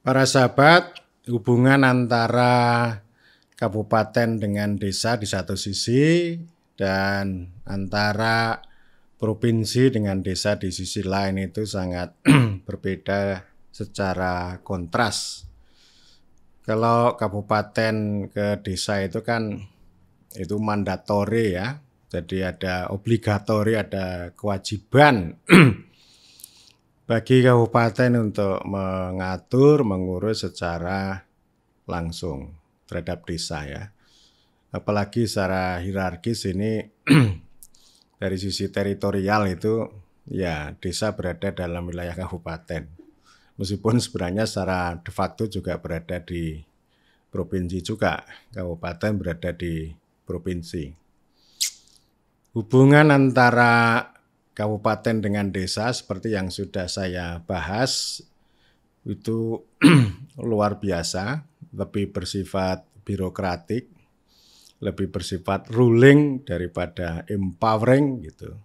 Para sahabat, hubungan antara kabupaten dengan desa di satu sisi dan antara provinsi dengan desa di sisi lain itu sangat berbeda secara kontras. Kalau kabupaten ke desa itu kan itu mandatori ya, jadi ada obligatori, ada kewajiban bagi kabupaten untuk mengatur, mengurus secara langsung terhadap desa ya. Apalagi secara hierarkis ini dari sisi teritorial itu ya desa berada dalam wilayah kabupaten. Meskipun sebenarnya secara de facto juga berada di provinsi juga, kabupaten berada di provinsi. Hubungan antara kabupaten dengan desa seperti yang sudah saya bahas itu luar biasa, lebih bersifat birokratik, lebih bersifat ruling daripada empowering gitu.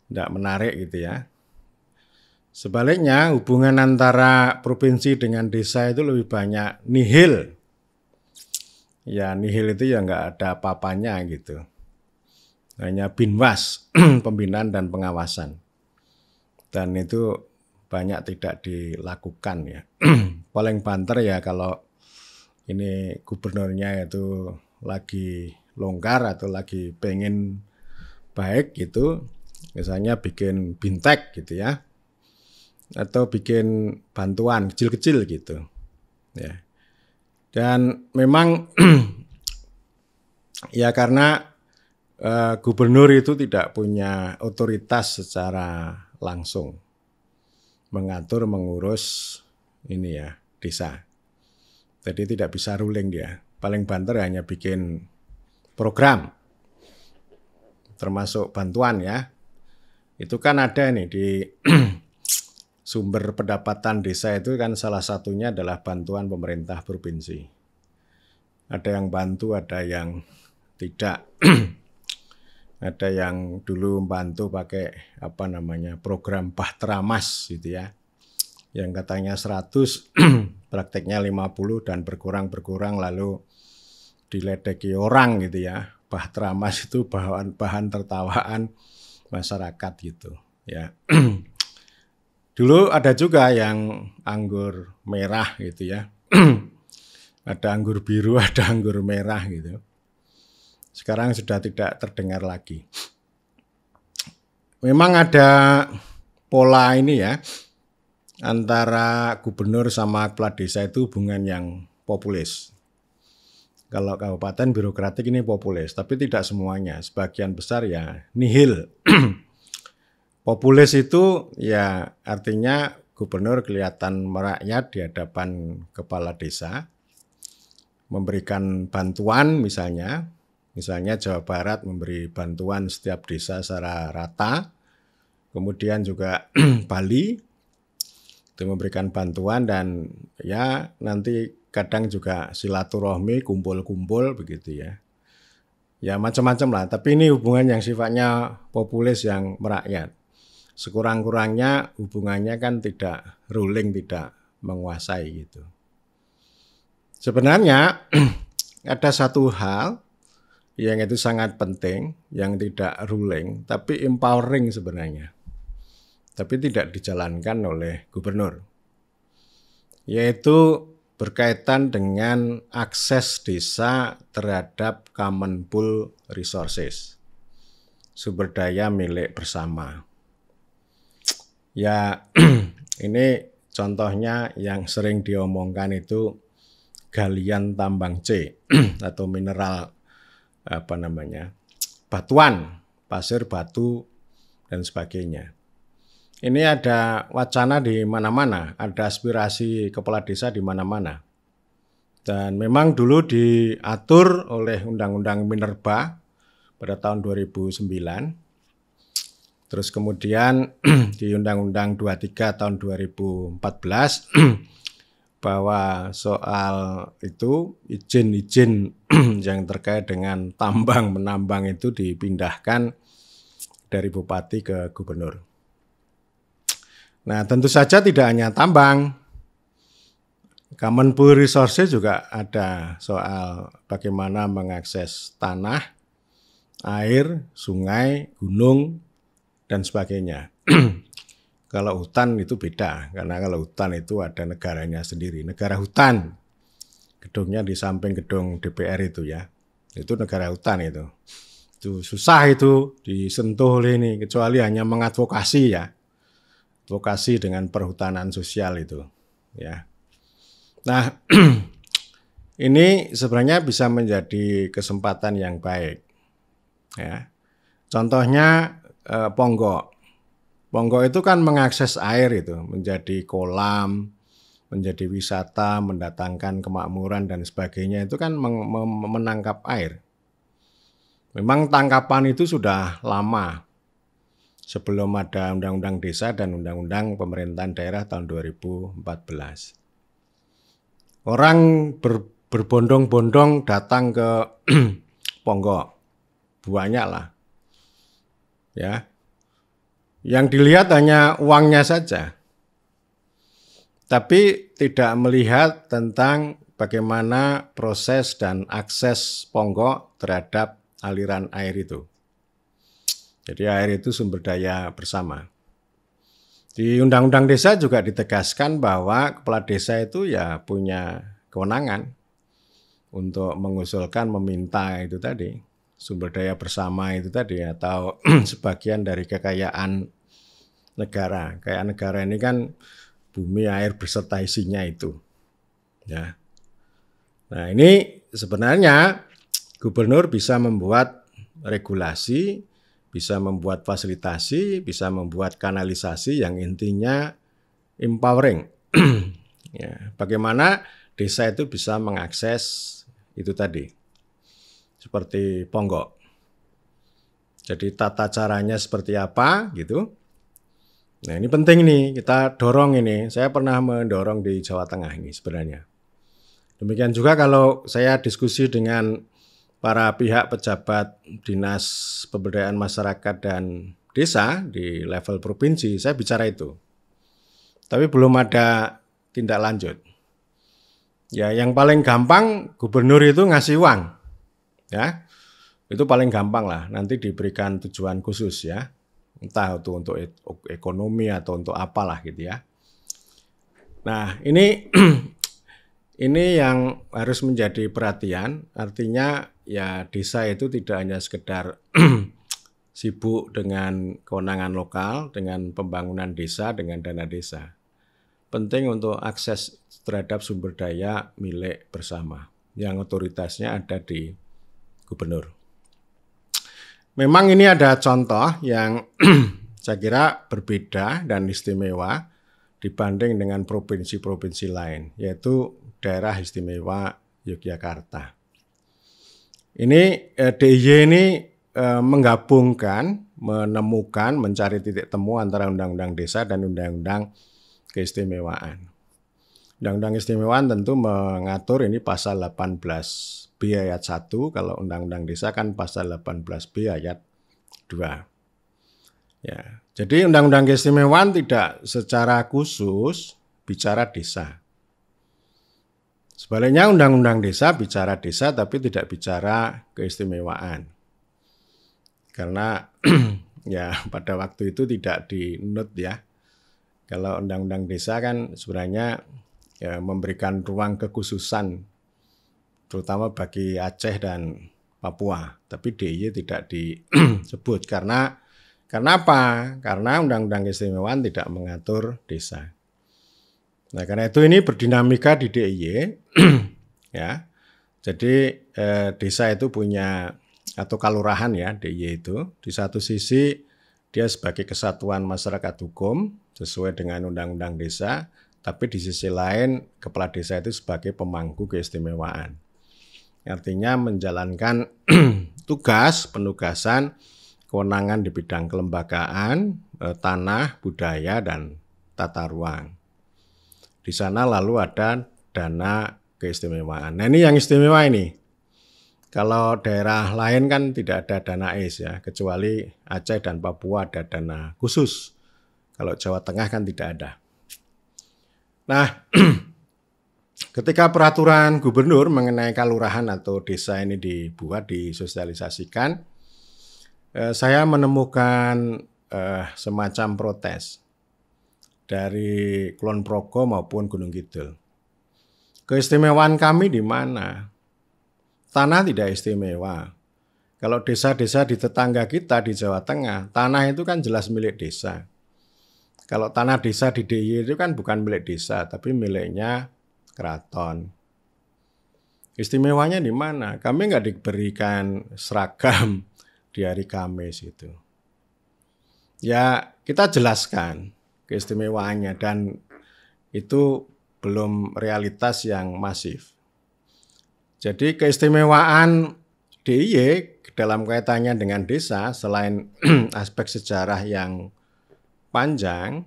Tidak menarik gitu ya. Sebaliknya hubungan antara provinsi dengan desa itu lebih banyak nihil. Ya nihil itu ya nggak ada apa-apanya gitu. Hanya binwas, pembinaan dan pengawasan. Dan itu banyak tidak dilakukan ya. Paling banter ya kalau ini gubernurnya itu lagi longgar atau lagi pengen baik gitu. Misalnya bikin bintek gitu ya. Atau bikin bantuan kecil-kecil gitu. Ya. Dan memang ya karena gubernur itu tidak punya otoritas secara langsung mengatur, mengurus ini ya desa. Jadi tidak bisa ruling dia. Paling banter hanya bikin program, termasuk bantuan ya. Itu kan ada nih di sumber pendapatan desa itu kan salah satunya adalah bantuan pemerintah provinsi. Ada yang bantu, ada yang tidak. Ada yang dulu membantu pakai program Bahtera Mas gitu ya. Yang katanya 100, prakteknya 50 dan berkurang lalu diledeki orang gitu ya. Bahtera Mas itu bahan tertawaan masyarakat gitu ya. Dulu ada juga yang anggur merah gitu ya. Ada anggur biru, ada anggur merah gitu. Sekarang sudah tidak terdengar lagi. Memang ada pola ini ya, antara gubernur sama kepala desa itu hubungan yang populis. Kalau kabupaten birokratik ini populis, tapi tidak semuanya. Sebagian besar ya nihil. Populis itu ya artinya gubernur kelihatan merakyat di hadapan kepala desa, memberikan bantuan misalnya Jawa Barat memberi bantuan setiap desa secara rata, kemudian juga Bali itu memberikan bantuan dan ya nanti kadang juga silaturahmi, kumpul-kumpul begitu ya. Ya macam-macam lah, tapi ini hubungan yang sifatnya populis yang merakyat. Sekurang-kurangnya hubungannya kan tidak ruling, tidak menguasai gitu. Sebenarnya ada satu hal yang itu sangat penting, yang tidak ruling, tapi empowering sebenarnya. Tapi tidak dijalankan oleh gubernur. Yaitu berkaitan dengan akses desa terhadap common pool resources. Sumber daya milik bersama. Ya ini contohnya yang sering diomongkan itu galian tambang C atau mineral batuan, pasir, batu, dan sebagainya. Ini ada wacana di mana-mana, ada aspirasi kepala desa di mana-mana. Dan memang dulu diatur oleh Undang-Undang Minerba pada tahun 2009. Terus kemudian di Undang-Undang 23 tahun 2014 bahwa soal itu izin-izin yang terkait dengan tambang menambang itu dipindahkan dari bupati ke gubernur. Nah tentu saja tidak hanya tambang, Kemenpu Resources juga ada soal bagaimana mengakses tanah, air, sungai, gunung, dan sebagainya. Kalau hutan itu beda, karena kalau hutan itu ada negaranya sendiri. Negara hutan, gedungnya di samping gedung DPR itu ya. Itu negara hutan itu. Itu susah itu disentuh oleh ini, kecuali hanya mengadvokasi ya. Advokasi dengan perhutanan sosial itu. Ya. Nah, ini sebenarnya bisa menjadi kesempatan yang baik. Ya. Contohnya Ponggok. Ponggok itu kan mengakses air itu, menjadi kolam, menjadi wisata, mendatangkan kemakmuran dan sebagainya, itu kan menangkap air. Memang tangkapan itu sudah lama, sebelum ada Undang-Undang Desa dan Undang-Undang Pemerintahan Daerah tahun 2014. Orang berbondong-bondong datang ke Ponggok, banyak lah. Ya, yang dilihat hanya uangnya saja, tapi tidak melihat tentang bagaimana proses dan akses Ponggok terhadap aliran air itu. Jadi air itu sumber daya bersama. Di Undang-Undang Desa juga ditegaskan bahwa kepala desa itu ya punya kewenangan untuk mengusulkan, meminta itu tadi, sumber daya bersama itu tadi, atau sebagian dari kekayaan negara. Kekayaan negara ini kan bumi, air beserta isinya itu. Ya. Nah, ini sebenarnya gubernur bisa membuat regulasi, bisa membuat fasilitasi, bisa membuat kanalisasi yang intinya empowering. Ya, bagaimana desa itu bisa mengakses itu tadi, seperti Ponggok. Jadi tata caranya seperti apa gitu. Nah, ini penting nih, kita dorong ini. Saya pernah mendorong di Jawa Tengah ini sebenarnya. Demikian juga kalau saya diskusi dengan para pihak pejabat Dinas Pemberdayaan Masyarakat dan Desa di level provinsi, saya bicara itu. Tapi belum ada tindak lanjut. Ya, yang paling gampang gubernur itu ngasih uang. Ya. Itu paling gampang lah, nanti diberikan tujuan khusus ya. Entah itu untuk ekonomi atau untuk apalah gitu ya. Nah, ini ini yang harus menjadi perhatian, artinya ya desa itu tidak hanya sekedar sibuk dengan kewenangan lokal, dengan pembangunan desa, dengan dana desa. Penting untuk akses terhadap sumber daya milik bersama, yang otoritasnya ada di gubernur. Memang ini ada contoh yang saya kira berbeda dan istimewa dibanding dengan provinsi-provinsi lain, yaitu daerah istimewa Yogyakarta. Ini DIY ini menggabungkan, menemukan, mencari titik temu antara Undang-Undang Desa dan Undang-Undang Keistimewaan. Undang-Undang Keistimewaan tentu mengatur ini pasal 18B ayat 1, kalau Undang-Undang Desa kan pasal 18B ayat 2. Ya, jadi Undang-Undang Keistimewaan tidak secara khusus bicara desa. Sebaliknya Undang-Undang Desa bicara desa tapi tidak bicara keistimewaan. Karena ya pada waktu itu tidak dinut ya. Kalau Undang-Undang Desa kan sebenarnya ya, memberikan ruang kekhususan terutama bagi Aceh dan Papua. Tapi DIY tidak disebut karena apa? Karena Undang-Undang Keistimewaan tidak mengatur desa. Nah, karena itu ini berdinamika di DIY, ya. Jadi desa itu punya atau kalurahan ya DIY itu di satu sisi dia sebagai kesatuan masyarakat hukum sesuai dengan Undang-Undang Desa, tapi di sisi lain kepala desa itu sebagai pemangku keistimewaan. Artinya menjalankan tugas penugasan kewenangan di bidang kelembagaan, tanah, budaya dan tata ruang. Di sana lalu ada dana keistimewaan. Nah, ini yang istimewa ini. Kalau daerah lain kan tidak ada dana AIS ya, kecuali Aceh dan Papua ada dana khusus. Kalau Jawa Tengah kan tidak ada. Nah, Ketika peraturan gubernur mengenai kelurahan atau desa ini dibuat, disosialisasikan, saya menemukan semacam protes dari Kulon Progo maupun Gunung Kidul. Keistimewaan kami di mana? Tanah tidak istimewa. Kalau desa-desa di tetangga kita di Jawa Tengah, tanah itu kan jelas milik desa. Kalau tanah desa di DIY itu kan bukan milik desa, tapi miliknya keraton. Istimewanya di mana? Kami nggak diberikan seragam di hari Kamis itu. Ya kita jelaskan keistimewaannya dan itu belum realitas yang masif. Jadi keistimewaan DIY dalam kaitannya dengan desa selain aspek sejarah yang panjang,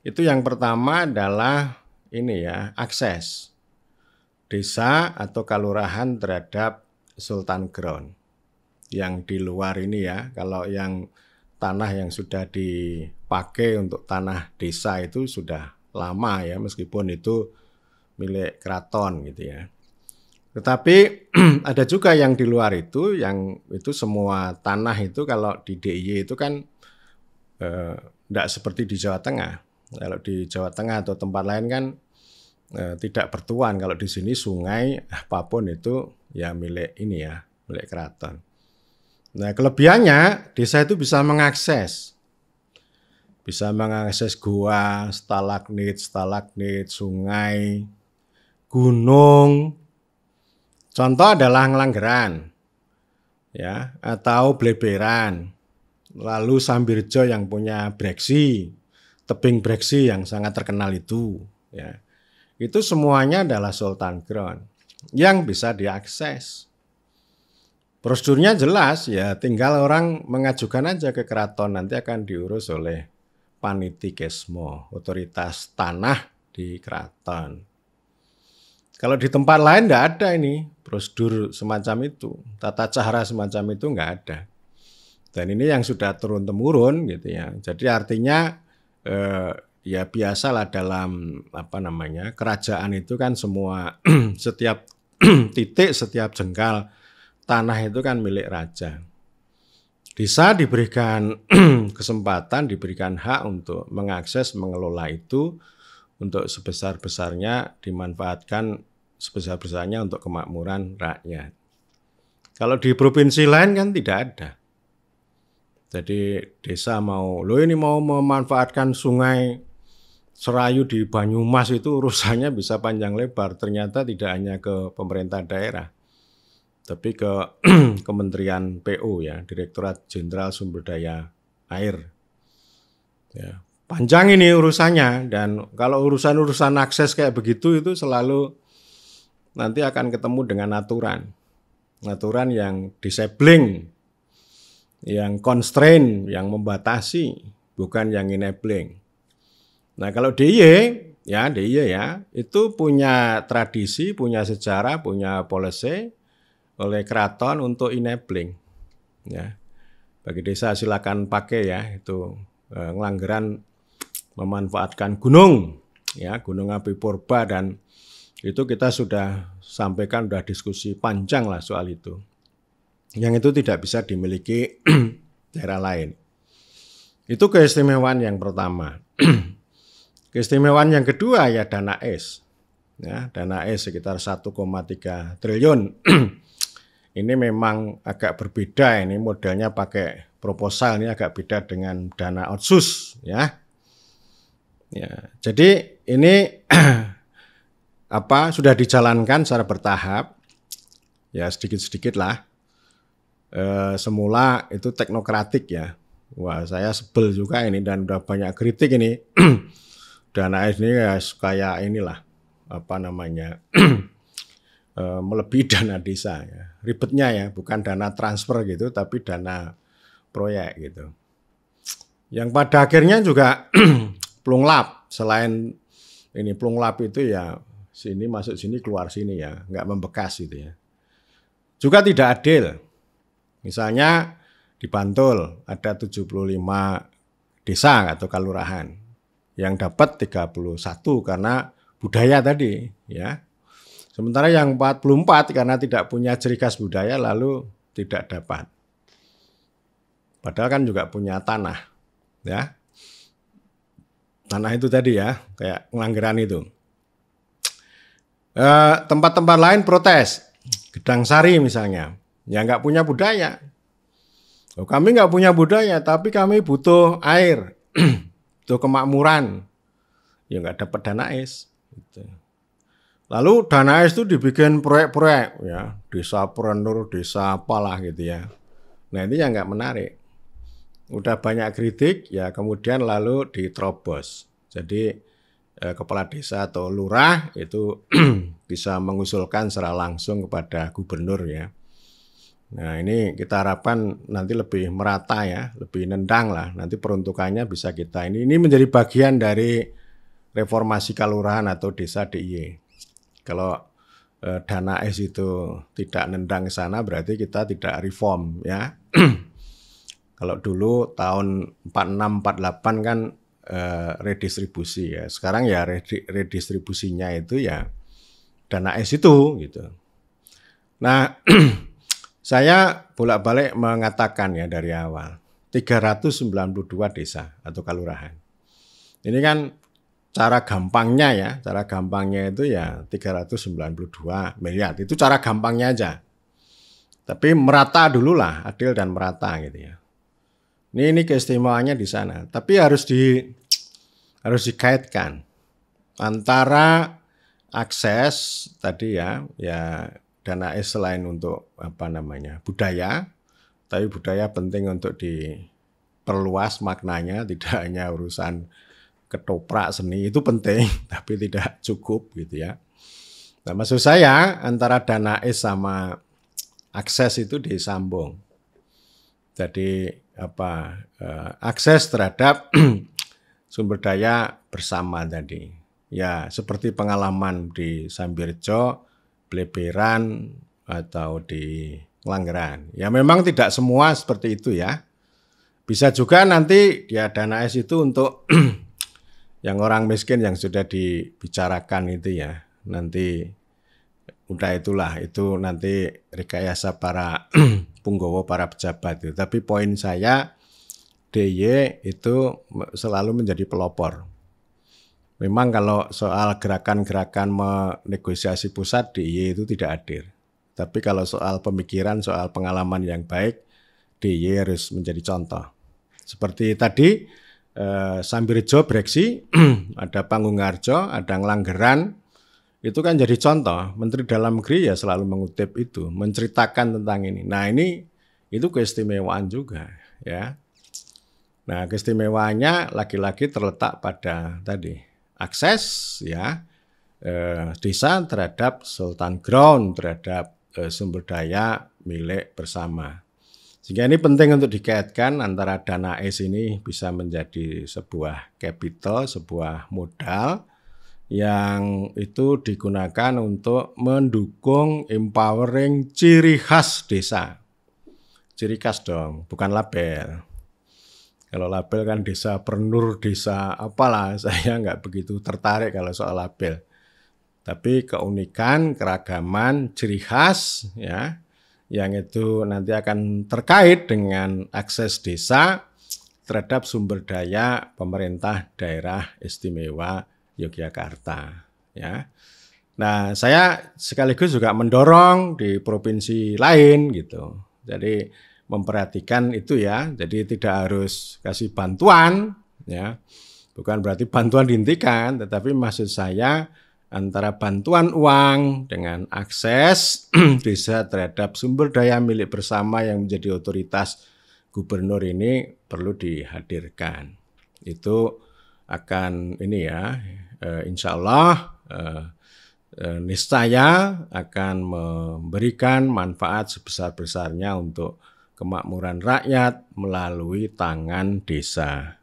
itu yang pertama adalah ini ya, akses desa atau kelurahan terhadap Sultan Ground. Yang di luar ini ya, kalau yang tanah yang sudah dipakai untuk tanah desa itu sudah lama ya, meskipun itu milik keraton gitu ya. Tetapi ada juga yang di luar itu, yang itu semua tanah itu kalau di DIY itu kan tidak seperti di Jawa Tengah. Kalau di Jawa Tengah atau tempat lain kan tidak bertuan. Kalau di sini sungai apapun itu ya milik ini ya, milik keraton. Nah kelebihannya desa itu bisa mengakses gua, stalagmit, sungai, gunung. Contoh adalah Ngelanggeran, ya, atau Bleberan, lalu Sambirjo yang punya breksi, tebing breksi yang sangat terkenal itu, ya. Itu semuanya adalah Sultan Ground yang bisa diakses. Prosedurnya jelas ya, tinggal orang mengajukan aja ke keraton, nanti akan diurus oleh Paniti Kesmo, otoritas tanah di keraton. Kalau di tempat lain enggak ada ini prosedur semacam itu, tata cara semacam itu enggak ada. Dan ini yang sudah turun-temurun gitu ya. Jadi artinya ya biasalah dalam kerajaan itu kan semua setiap titik, setiap jengkal tanah itu kan milik raja. Desa diberikan kesempatan, diberikan hak untuk mengakses, mengelola itu untuk sebesar-besarnya, dimanfaatkan sebesar-besarnya untuk kemakmuran rakyat. Kalau di provinsi lain kan tidak ada. Jadi desa mau memanfaatkan sungai Serayu di Banyumas itu urusannya bisa panjang lebar. Ternyata tidak hanya ke pemerintah daerah, tapi ke Kementerian PU ya, Direktorat Jenderal Sumber Daya Air. Ya, panjang ini urusannya, dan kalau urusan-urusan akses kayak begitu itu selalu nanti akan ketemu dengan aturan yang disabling, yang constraint, yang membatasi, bukan yang enabling. Nah kalau DIY itu punya tradisi, punya sejarah, punya policy oleh keraton untuk enabling. Ya, bagi desa silakan pakai ya, itu Ngelanggeran memanfaatkan gunung, ya Gunung Api Purba, dan itu kita sudah sampaikan, sudah diskusi panjang lah soal itu. Yang itu tidak bisa dimiliki daerah lain. Itu keistimewaan yang pertama. Keistimewaan yang kedua ya dana es. Ya, dana es sekitar 1,3 triliun. Ini memang agak berbeda, ini modelnya pakai proposal, ini agak beda dengan dana otsus ya. Ya, jadi ini sudah dijalankan secara bertahap. Ya sedikit-sedikit lah. Semula itu teknokratik ya. Wah, saya sebel juga ini dan udah banyak kritik ini. Dana es ini ya kayak inilah melebihi dana desa ya. Ribetnya ya, bukan dana transfer gitu, tapi dana proyek gitu. Yang pada akhirnya juga plunglap. Selain ini plunglap itu ya sini masuk sini keluar sini ya, nggak membekas gitu ya. Juga tidak adil. Misalnya di Bantul ada 75 desa atau kelurahan yang dapat 31 karena budaya tadi ya. Sementara yang 44 karena tidak punya ciri khas budaya lalu tidak dapat. Padahal kan juga punya tanah, ya. Tanah itu tadi ya, kayak Ngelanggeran itu. Tempat-tempat lain protes, Gedang Sari misalnya, ya nggak punya budaya. Oh, kami nggak punya budaya, tapi kami butuh air, butuh kemakmuran, ya nggak dapat dana es. Gitu. Lalu dana es itu dibikin proyek-proyek, ya, desa Prenur, desa apalah gitu ya. Nah ini yang nggak menarik. Udah banyak kritik, ya kemudian lalu diterobos. Jadi kepala desa atau lurah itu bisa mengusulkan secara langsung kepada gubernur ya. Nah ini kita harapkan nanti lebih merata ya, lebih nendang lah. Nanti peruntukannya bisa kita ini menjadi bagian dari reformasi kelurahan atau desa DIY. Kalau dana es itu tidak nendang ke sana berarti kita tidak reform ya. Kalau dulu tahun 46-48 kan redistribusi ya. Sekarang ya redistribusinya itu ya dana es itu gitu. Nah, saya bolak-balik mengatakan ya dari awal 392 desa atau kelurahan. Ini kan cara gampangnya itu ya 392 miliar. Itu cara gampangnya aja. Tapi merata dulu lah, adil dan merata gitu ya. Ini keistimewaannya di sana. Tapi harus dikaitkan antara akses tadi ya dana es selain untuk budaya, tapi budaya penting untuk diperluas maknanya, tidak hanya urusan ketoprak seni itu penting, tapi tidak cukup gitu ya. Nah, maksud saya antara dana es sama akses itu disambung. Jadi akses terhadap sumber daya bersama tadi. Ya, seperti pengalaman di Sambirjo, Bleberan, atau di Ngelanggeran. Ya memang tidak semua seperti itu ya. Bisa juga nanti ya dana es itu untuk yang orang miskin yang sudah dibicarakan itu ya. Nanti udah itu nanti rekayasa para punggawa, para pejabat itu. Tapi poin saya DIY itu selalu menjadi pelopor. Memang kalau soal gerakan-gerakan menegosiasi pusat DIY itu tidak hadir. Tapi kalau soal pemikiran, soal pengalaman yang baik, DIY harus menjadi contoh. Seperti tadi Sambirjo, Breksi, ada Panggungarjo, ada Ngelanggeran, itu kan jadi contoh. Menteri Dalam Negeri ya selalu mengutip itu, menceritakan tentang ini. Nah ini itu keistimewaan juga ya. Nah keistimewaannya lagi-lagi terletak pada tadi akses ya desa terhadap Sultan Ground, terhadap sumber daya milik bersama. Sehingga ini penting untuk dikaitkan antara dana es ini bisa menjadi sebuah capital, sebuah modal yang itu digunakan untuk mendukung empowering ciri khas desa. Ciri khas dong, bukan label. Kalau label kan desa Prenur, desa apalah, saya nggak begitu tertarik kalau soal label. Tapi keunikan, keragaman, ciri khas ya, yang itu nanti akan terkait dengan akses desa terhadap sumber daya pemerintah daerah istimewa Yogyakarta ya. Nah, saya sekaligus juga mendorong di provinsi lain gitu. Jadi memperhatikan itu ya. Jadi tidak harus kasih bantuan ya. Bukan berarti bantuan dihentikan, tetapi maksud saya antara bantuan uang dengan akses desa terhadap sumber daya milik bersama yang menjadi otoritas gubernur ini perlu dihadirkan. Itu akan ini ya. Insya Allah niscaya akan memberikan manfaat sebesar-besarnya untuk kemakmuran rakyat melalui tangan desa.